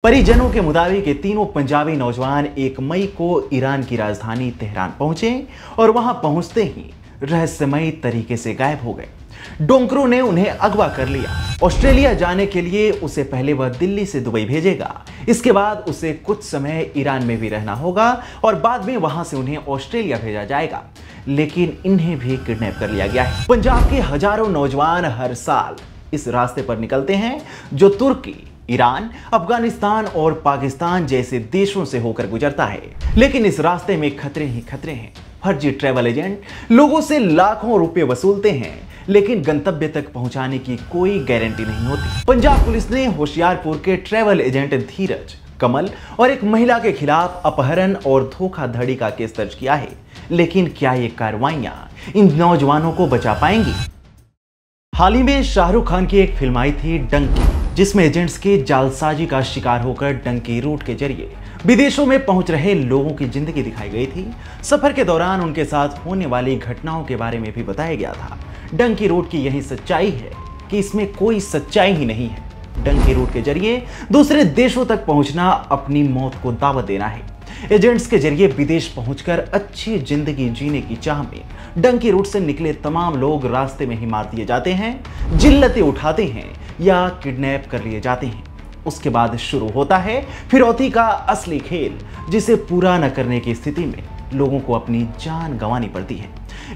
परिजनों के मुताबिक ये तीनों पंजाबी नौजवान 1 मई को ईरान की राजधानी तेहरान पहुंचे और वहां पहुंचते ही रहस्यमयी तरीके से गायब हो गए। डोंकरों ने उन्हें अगवा कर लिया। ऑस्ट्रेलिया जाने के लिए उसे पहले वह दिल्ली से दुबई भेजेगा, इसके बाद उसे कुछ समय ईरान में भी रहना होगा और बाद में वहां से उन्हें ऑस्ट्रेलिया भेजा जाएगा। लेकिन इन्हें भी किडनैप कर लिया गया है। पंजाब के हजारों नौजवान हर साल इस रास्ते पर निकलते हैं जो तुर्की, ईरान, अफगानिस्तान और पाकिस्तान जैसे देशों से होकर गुजरता है। लेकिन इस रास्ते में खतरे ही खतरे हैं। फर्जी ट्रैवल एजेंट लोगों से लाखों रुपए वसूलते हैं, लेकिन गंतव्य तक पहुंचाने की कोई गारंटी नहीं होती। पंजाब पुलिस ने होशियारपुर के ट्रैवल एजेंट धीरज, कमल और एक महिला के खिलाफ अपहरण और धोखाधड़ी का केस दर्ज किया है। लेकिन क्या ये कार्रवाइयां इन नौजवानों को बचा पाएंगी? हाल ही में शाहरुख खान की एक फिल्म आई थी डंकी, जिसमें एजेंट्स के जालसाजी का शिकार होकर डंकी रूट के जरिए विदेशों में पहुंच रहे लोगों की जिंदगी दिखाई गई थी। सफर के दौरान उनके साथ होने वाली घटनाओं के बारे में भी बताया गया था। डंकी रूट की यही सच्चाई है कि इसमें कोई सच्चाई ही नहीं है। डंकी रूट के जरिए दूसरे देशों तक पहुंचना अपनी मौत को दावत देना है। एजेंट्स के जरिए विदेश पहुंचकर अच्छी जिंदगी जीने की चाह में डंकी रूट से निकले तमाम लोग रास्ते में ही मार दिए जाते हैं, जिल्लतें उठाते हैं या किडनैप कर लिए जाते हैं। उसके बाद शुरू होता है फिरौती का असली खेल, जिसे पूरा न करने की स्थिति में लोगों को अपनी जान गंवानी पड़ती है।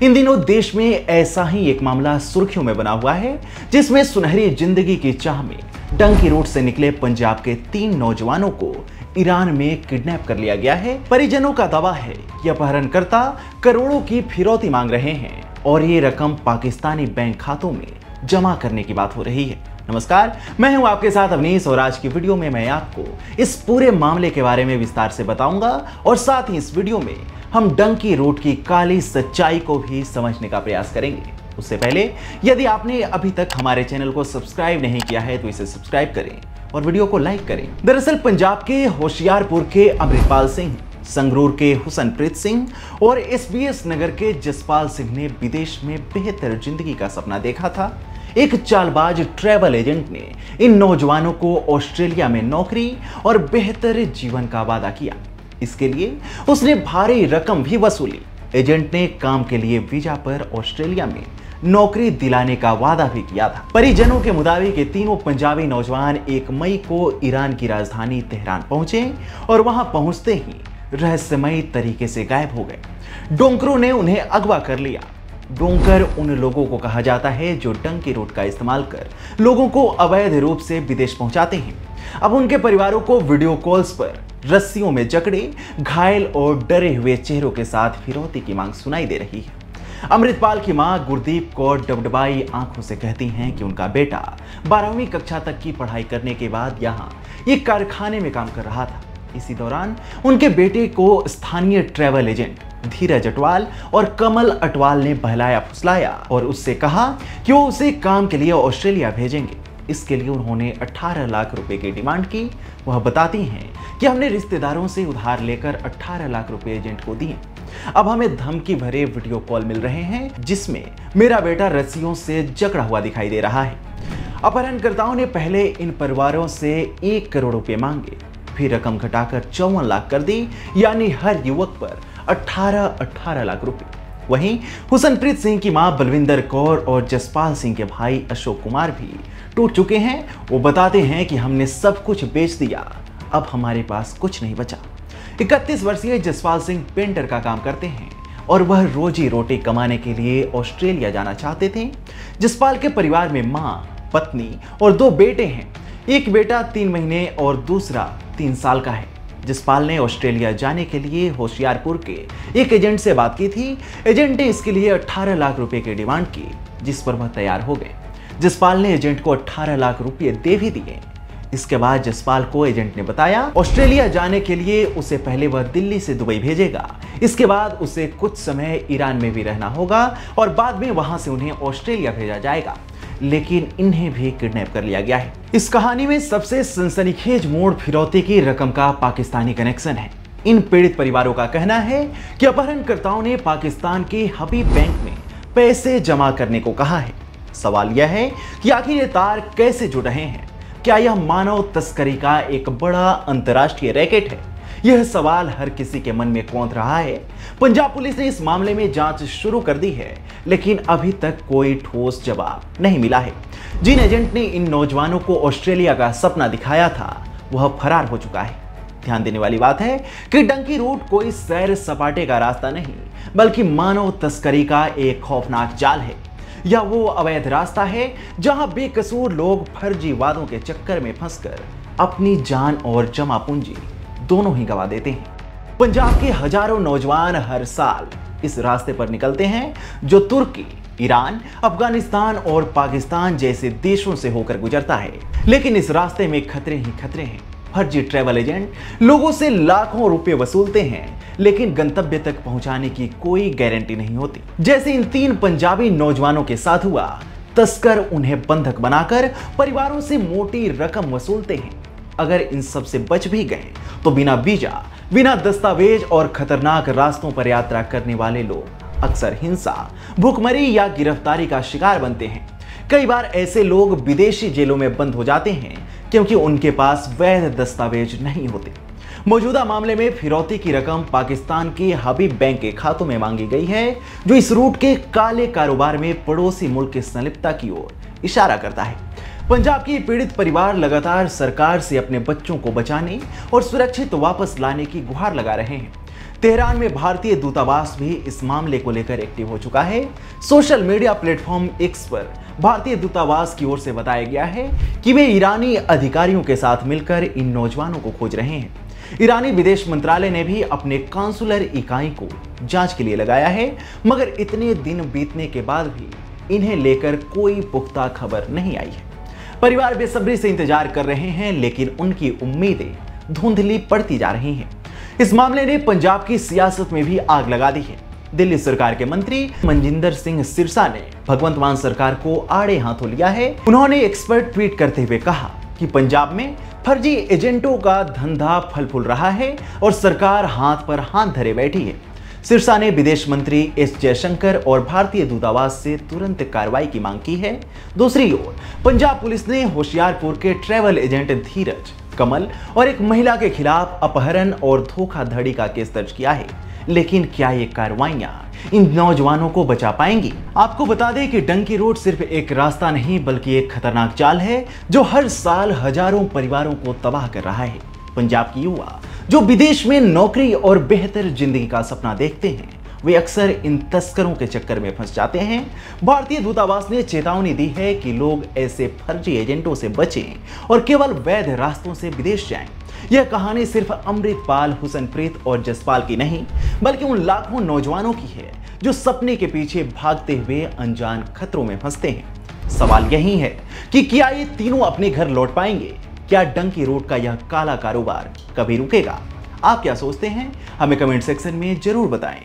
इन दिनों देश में ऐसा ही एक मामला सुर्खियों में बना हुआ है, जिसमें सुनहरी जिंदगी की चाह में डंकी रूट से निकले पंजाब के 3 नौजवानों को ईरान में किडनैप कर लिया गया है। परिजनों का दावा है कि अपहरणकर्ता करोड़ों की फिरौती मांग रहे हैं और ये रकम पाकिस्तानी बैंक खातों में जमा करने की बात हो रही है। नमस्कार, मैं हूं आपके साथ अवनीश और आज की वीडियो में मैं आपको इस पूरे मामले के बारे में विस्तार से बताऊंगा और साथ ही इस वीडियो में हम डंकी रूट की काली सच्चाई को भी समझने का प्रयास करेंगे। उससे पहले यदि आपने अभी तक हमारे चैनल को सब्सक्राइब नहीं किया है तो इसे सब्सक्राइब करें और वीडियो को लाइक करें। दरअसल पंजाब के होशियारपुर के अमृतपाल सिंह, संगरूर के हुसनप्रीत सिंह और SBS नगर के जसपाल सिंह ने विदेश में बेहतर जिंदगी का सपना देखा था। एक चालबाज ट्रैवल एजेंट ने इन नौजवानों को ऑस्ट्रेलिया में नौकरी और बेहतर जीवन का वादा किया। इसके लिए उसने भारी रकम भी वसूली। एजेंट ने काम के लिए वीजा पर ऑस्ट्रेलिया में नौकरी दिलाने का वादा भी किया था। परिजनों के मुताबिक ये तीनों पंजाबी नौजवान 1 मई को ईरान की राजधानी तेहरान पहुंचे और वहां पहुंचते ही रहस्यमयी तरीके से गायब हो गए। डोंकरों ने उन्हें अगवा कर लिया। डोंकर उन लोगों को कहा जाता है जो डंकी रूट का इस्तेमाल कर लोगों को अवैध रूप से विदेश पहुंचाते हैं। अब उनके परिवारों को वीडियो कॉल्स पर रस्सियों में जकड़े, घायल और डरे हुए चेहरों के साथ फिरौती की मांग सुनाई दे रही है। अमृतपाल की मां गुरदीप कौर डबडबाई आंखों से कहती हैं कि उनका बेटा 12वीं कक्षा तक की पढ़ाई करने के बाद यहाँ एक कारखाने में काम कर रहा था। इसी दौरान उनके बेटे को स्थानीय ट्रैवल एजेंट धीरज अटवाल और कमल अटवाल ने बहलाया फुसलाया और उससे कहा कि वो उसे काम के लिए ऑस्ट्रेलिया भेजेंगे। इसके लिए उन्होंने 18 लाख रुपए की डिमांड की। वह बताती हैं कि हमने रिश्तेदारों से उधार लेकर 18 लाख रुपए एजेंट को दिए। अब हमें धमकी भरे वीडियो कॉल मिल रहे हैं, जिसमें मेरा बेटा रस्सियों से जकड़ा हुआ दिखाई दे रहा है। अपहरणकर्ताओं ने पहले इन परिवारों से 1 करोड़ रुपए मांगे, फिर रकम घटाकर 54 लाख कर दी, यानी हर युवक पर 18 लाख रुपए। वहीं हुसनप्रीत सिंह की मां बलविंदर कौर और जसपाल सिंह के भाई अशोक कुमार भी टूट चुके हैं। वो बताते हैं कि हमने सब कुछ बेच दिया, अब हमारे पास कुछ नहीं बचा। 31 वर्षीय जसपाल सिंह पेंटर का काम करते हैं और वह रोजी रोटी कमाने के लिए ऑस्ट्रेलिया जाना चाहते थे। जसपाल के परिवार में मां, पत्नी और 2 बेटे हैं। एक बेटा 3 महीने और दूसरा 3 साल का है। जसपाल ने ऑस्ट्रेलिया जाने के लिए होशियारपुर के एक एजेंट से बात की थी। एजेंट ने इसके लिए 18 लाख रुपए की डिमांड की, जिस पर वह तैयार हो गए। जसपाल ने एजेंट को 18 लाख रुपए दे भी दिए। इसके बाद जसपाल को एजेंट ने बताया ऑस्ट्रेलिया जाने के लिए उसे पहले वह दिल्ली से दुबई भेजेगा, इसके बाद उसे कुछ समय ईरान में भी रहना होगा और बाद में वहां से उन्हें ऑस्ट्रेलिया भेजा जाएगा। लेकिन इन्हें भी किडनैप कर लिया गया है। इस कहानी में सबसे सनसनीखेज मोड़ फिरौती की रकम का पाकिस्तानी कनेक्शन है। इन पीड़ित परिवारों का कहना है कि अपहरणकर्ताओं ने पाकिस्तान के हबीब बैंक में पैसे जमा करने को कहा है। सवाल यह है कि आखिर ये तार कैसे जुड़ रहे हैं। क्या यह मानव तस्करी का एक बड़ा अंतर्राष्ट्रीय रैकेट है? यह सवाल हर किसी के मन में कौंध रहा है। पंजाब पुलिस ने इस मामले में जांच शुरू कर दी है, लेकिन अभी तक कोई ठोस जवाब नहीं मिला है। जिन एजेंट ने इन नौजवानों को ऑस्ट्रेलिया का सपना दिखाया था, वह फरार हो चुका है। ध्यान देने वाली बात है कि डंकी रूट कोई सैर सपाटे का रास्ता नहीं, बल्कि मानव तस्करी का एक खौफनाक जाल है। यह वो अवैध रास्ता है जहां बेकसूर लोग फर्जी वादों के चक्कर में फंसकर अपनी जान और जमा पूंजी दोनों ही गंवा देते हैं। पंजाब के हजारों नौजवान हर साल इस रास्ते पर निकलते हैं, जो तुर्की, ईरान, अफगानिस्तान और पाकिस्तान जैसे देशों से होकर गुजरता है। लेकिन इस रास्ते में खतरे ही खतरे हैं। फर्जी ट्रैवल एजेंट लोगों से लाखों रुपए वसूलते हैं, लेकिन गंतव्य तक पहुंचाने की कोई गारंटी नहीं होती। जैसे इन 3 पंजाबी नौजवानों के साथ हुआ, तस्कर उन्हें बंधक बनाकर परिवारों से मोटी रकम वसूलते हैं। अगर इन सब से बच भी गए तो बिना वीजा, बिना दस्तावेज और खतरनाक रास्तों पर यात्रा करने वाले लोग अक्सर हिंसा, भूखमरी या गिरफ्तारी का शिकार बनते हैं। कई बार ऐसे लोग विदेशी जेलों में बंद हो जाते हैं क्योंकि उनके पास वैध दस्तावेज नहीं होते। मौजूदा मामले में फिरौती की रकम पाकिस्तान के हबीब बैंक के खातों में मांगी गई है, जो इस रूट के काले कारोबार में पड़ोसी मुल्क की संलिप्तता की ओर इशारा करता है। पंजाब की पीड़ित परिवार लगातार सरकार से अपने बच्चों को बचाने और सुरक्षित वापस लाने की गुहार लगा रहे हैं। तेहरान में भारतीय दूतावास भी इस मामले को लेकर एक्टिव हो चुका है। सोशल मीडिया प्लेटफॉर्म एक्स पर भारतीय दूतावास की ओर से बताया गया है कि वे ईरानी अधिकारियों के साथ मिलकर इन नौजवानों को खोज रहे हैं। ईरानी विदेश मंत्रालय ने भी अपने कांसुलर इकाई को जांच के लिए लगाया है, मगर इतने दिन बीतने के बाद भी इन्हें लेकर कोई पुख्ता खबर नहीं आई है। परिवार बेसब्री से इंतजार कर रहे हैं, लेकिन उनकी उम्मीदें धुंधली पड़ती जा रही हैं। इस मामले ने पंजाब की सियासत में भी आग लगा दी है। दिल्ली सरकार के मंत्री मनजिंदर सिंह सिरसा ने भगवंत मान सरकार को आड़े हाथों लिया है। उन्होंने एक्सपर्ट ट्वीट करते हुए कहा कि पंजाब में फर्जी एजेंटों का धंधा फल फूल रहा है और सरकार हाथ पर हाथ धरे बैठी है। सिरसा ने विदेश मंत्री एस जयशंकर और भारतीय दूतावास से तुरंत कार्रवाई की मांग की है। दूसरी ओर पंजाब पुलिस ने होशियारपुर के ट्रैवल एजेंट धीरज, कमल और एक महिला के खिलाफ अपहरण और धोखाधड़ी का केस दर्ज किया है। लेकिन क्या ये कार्रवाइयां इन नौजवानों को बचा पाएंगी? आपको बता दें कि डंकी रोड सिर्फ एक रास्ता नहीं, बल्कि एक खतरनाक जाल है जो हर साल हजारों परिवारों को तबाह कर रहा है। पंजाब की युवा जो विदेश में नौकरी और बेहतर जिंदगी का सपना देखते हैं, वे अक्सर इन तस्करों के चक्कर में फंस जाते हैं। भारतीय दूतावास ने चेतावनी दी है कि लोग ऐसे फर्जी एजेंटों से बचें और केवल वैध रास्तों से विदेश जाएं। यह कहानी सिर्फ अमृतपाल, हुसनप्रीत और जसपाल की नहीं, बल्कि उन लाखों नौजवानों की है जो सपने के पीछे भागते हुए अनजान खतरों में फंसते हैं। सवाल यही है कि क्या ये तीनों अपने घर लौट पाएंगे? क्या डंकी रोड का यह काला कारोबार कभी रुकेगा? आप क्या सोचते हैं? हमें कमेंट सेक्शन में जरूर बताएं।